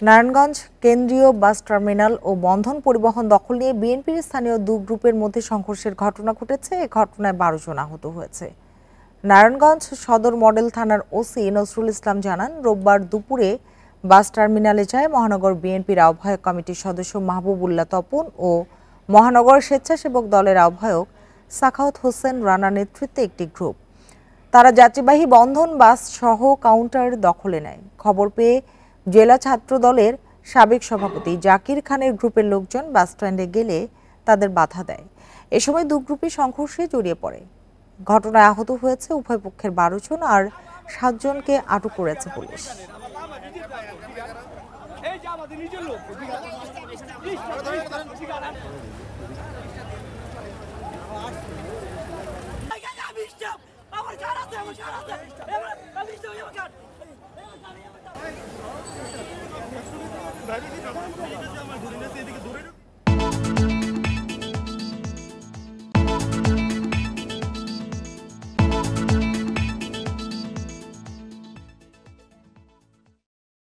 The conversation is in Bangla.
নারায়ণগঞ্জ কেন্দ্রীয় বাস টার্মিনাল ও বন্ধন পরিবহন দখল নিয়ে বিএনপির স্থানীয় দুই গ্রুপের মধ্যে সংঘর্ষের ঘটনা ঘটেছে। এ ঘটনায় ১২ জন আহত হয়েছে। নারায়ণগঞ্জ সদর মডেল থানার ওসি নজরুল ইসলাম জানান, রোববার দুপুরে বাস টার্মিনালে যায় মহানগর বিএনপির আহ্বায়ক কমিটির সদস্য মাহবুবুল্লাহ তপন ও মহানগর স্বেচ্ছাসেবক দলের আহ্বায়ক সাখাওয়াত হোসেন রানার নেতৃত্বে একটি গ্রুপ। তারা যাত্রীবাহী বন্ধন বাস সহ কাউন্টার দখলে নেয়। খবর পেয়ে জেলা ছাত্র দলের সাবেক সভাপতি জাকির খানের গ্রুপের লোকজন বাস স্ট্যান্ডে গেলে তাদের বাধা দেয়। এ সময় দু গ্রুপই সংঘর্ষে জড়িয়ে পড়ে। ঘটনায় আহত হয়েছে উভয় পক্ষের ১২ জন আর ৭ জনকে আটক করেছে পুলিশ। আমার